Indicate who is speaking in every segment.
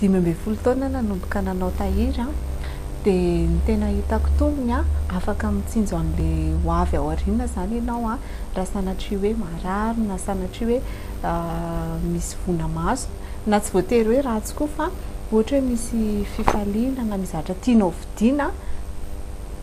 Speaker 1: 12 taona nanomboka nanao tahiry dia ny tena hitako tombony afaka mitsinjo an'ilay hoavy ao aoriana zany ianao raha sanatria hoe marary na sanatria hoe misy vona maso na tsy voatery hoe ratsy koa fa ohatra hoe misy fifaliana na mizatra tianao vidiana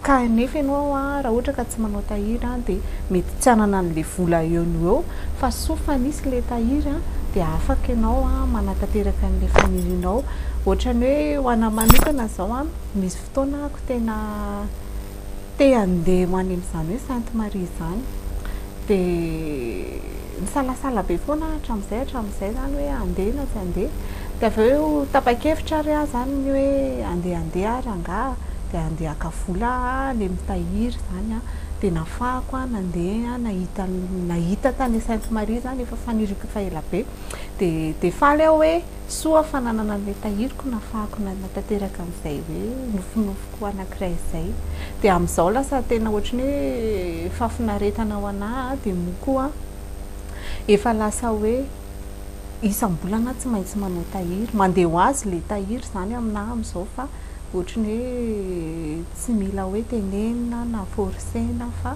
Speaker 1: ka nefa ianao raha ohatra ka tsy manao tahiry dia mety tsy anana an'ilay vola eo no eo fa sofa nisy ilay tahiry dia afaka ianao manatanteraka an'ilay familianao ohatrany hoe ho ana manokana zao misy fotoana ako tena te andeha ho any amin'izany hoe Sainte Marie zany dia nisalasala be foana hatramin'izay zany hoe andeha na tsy andeha dia avy eo tapa-kevitra ary zany ny hoe andeha ary angaha dia andeha haka vola ilay mitahiry zany dia nafahako nandeha nahita tany Sainte Marie zany efa faniriko fa ela be dia faly aho hoe soa fa nanana an'ilay tahiriko nafahako natanteraka amin'izay hoe nofinofiko anankiray izay dia amin'izao lasa tena ohatrany hoe fafinaretana ho anahy dia moa efa lasa hoe isam-bolana tsy maintsy manao tahiry mandeha ho azy ilay tahiry zany aminahy amin'izao fa ohatrany hoe tsy mila hoe tenenina na forsena fa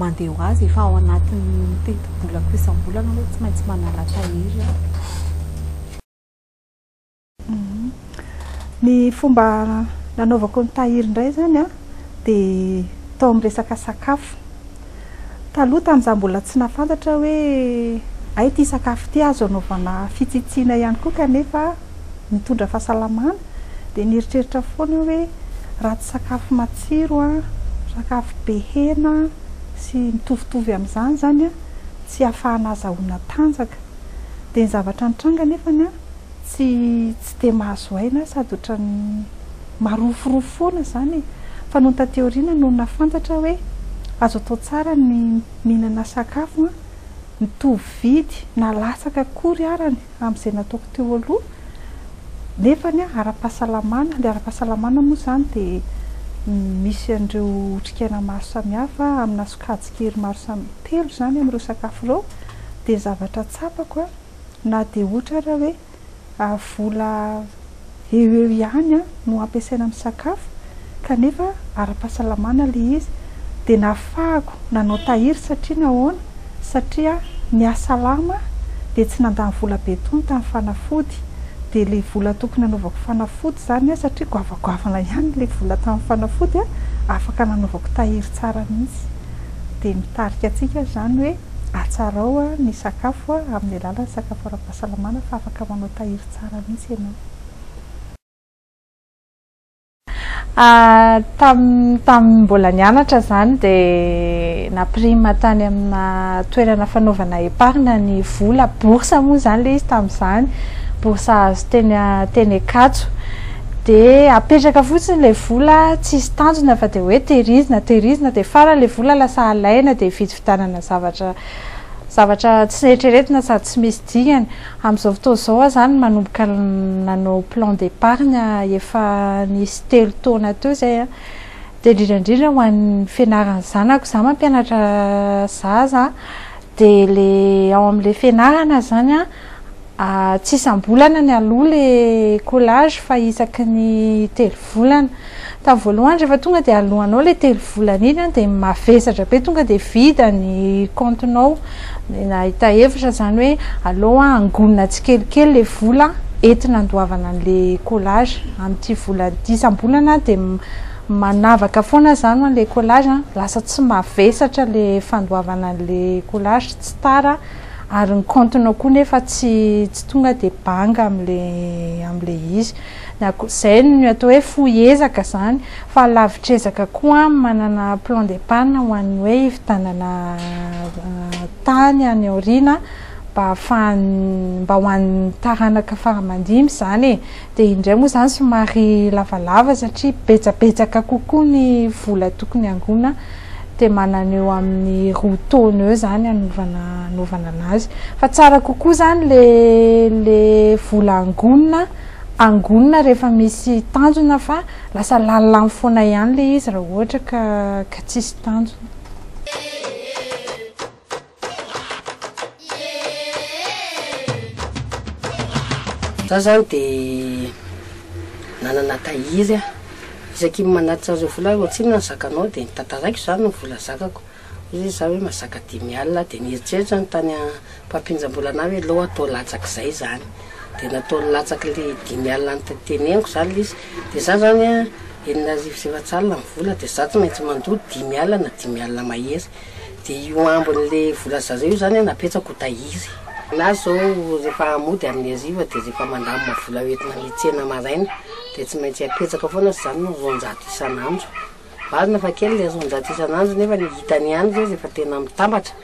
Speaker 1: mandeha ho azy efa ao anatin'ny teti-bolako isam-bolana hoe tsy maintsy manala tahiry.
Speaker 2: Ny fomba nanaovako ny tahiry indray zany dia tao amin'ny resaka sakafo. Taloha tamin'izaho mbola tsy nafantatra hoe ay ity sakafo ity azo anaovana fitsitsiana ihany koa kanefa mitondra fahasalamana dia nieritreritra foana hoe ratsy sakafo matsiro sakafo be hena sy mitovitovy amin'izany zany tsy ahafahana azahoana tanjaka dia ny zavatra nitranga nefany tsy dia mahazo aina sady ohatrany marofirofo foana zany fa noho taty aoriana no nafantatra hoe azo atao tsara ny mihinana sakafo mitovy vidy na latsaka akory arany amin'izay nataoko teo aloha nefany ara-pahasalamana. Ilay ara-pahasalamana moa zany dia misy an'ireo otrikaina maro samihafa amina sokajy-kery maro telo zany amin'ireo sakafo ireo dia zavatra tsapako na dia ohatra raha hoe vola eo ihany no ampiasaina amin'ny sakafo kanefa ara-pahasalamana ilay izy dia nafahako nanao tahiry satria nahoana satria niasalama dia tsy nandany vola be tony tamin'ny fanafody dia ilay vola tokony nanaovako fanafody zany satria goavagoavana ihany ilay vola tamin'ny fanafody afaka nanaovako tahiry tsara mihitsy dia mitarika antsika zany hoe atsarao ny sakafo amin'ny alalan'ny sakafo ara-pahasalamana fa afaka manao tahiry tsara mihitsy ianao.
Speaker 3: Tamin'ny mbola nianatra zany dia naprima tany amina toerana fanaovana épargne ny vola boursa moa zany ilay izy tamin'izany boursa azo teny Akatso dia apetraka fotsiny ilay vola tsisy tanjona fa dia hoe tehirizina dia farany ilay vola lasa alaina dia vidividanana zavatra tsy eritreretina sady tsy misy dingany. Amin'izao fotoana izao zany manomboka nanao plan d'épargne efa nisy 3 taona teo zay dia indrindra ho an'ny fianaran'ny zanako za mampianatra zaza dia le ao amin'ilay fianarana zany tsy isam-bolana ny aloha le collage fa isaky ny 3 volana. Tamin'ny voalohany rehefa tonga dia alohanao le 3 volana iny dia mavesatra be tonga dia vida ny comptenao nahita hevitra zany hoe aleo angonina tsikelikely le vola entina andoavana an'le collage amin'ity vola isam-bolana dia manavaka foana zany an'le collage lasa tsy mavesatra le fandoavana an'le collage tsy tara ary ny comptenao koa nefa tsy tonga dia banga amin'le izy zay no atao hoe foezaka zany fa lavitrezaka koa manana plan d'épargne ho an'ny hoe hivitanana tany any aoriana mba ho an'ny taranaka faramandimy zany dia indray moa zany somary lavalava satria betsabetsaka kokoa ny vola tokony angona dia manana eo amin'ny 2 taona eo zany anaovana anazy fa tsara kokoa zany le vola angonina rehefa misy tanjona fa lasa lalilamy foana ihany le izy raha ohatra ka tsisy tanjona.
Speaker 4: Za zao dia nanana tahiry isaky manatitra azy vola ohatsina ny zakanao dia nitantaraiko izany no vola zakako izy za hoe masaka 10 alina dia nieritreritra ny tany mpampinjam-bolana hoe lo atao latsaka izay zany dia natao latsaka le 10 alina nyteneniko zany le izy dia za zany a 7,700 ny vola dia za tsy maintsy mandoa 10 alina na 10 alina mahery dia io ambon'le vola zareo io zany napetrako tahiry na zao rehefa amody amin'ny ariva dia rehefa mandamina vola hoentina mitsena maraina dia tsy maintsy apetraka foana zany no 200 isan'andro marina fa kely le 200 isan'andro nefa ny hitany ihany zay rehefa tena mitambatra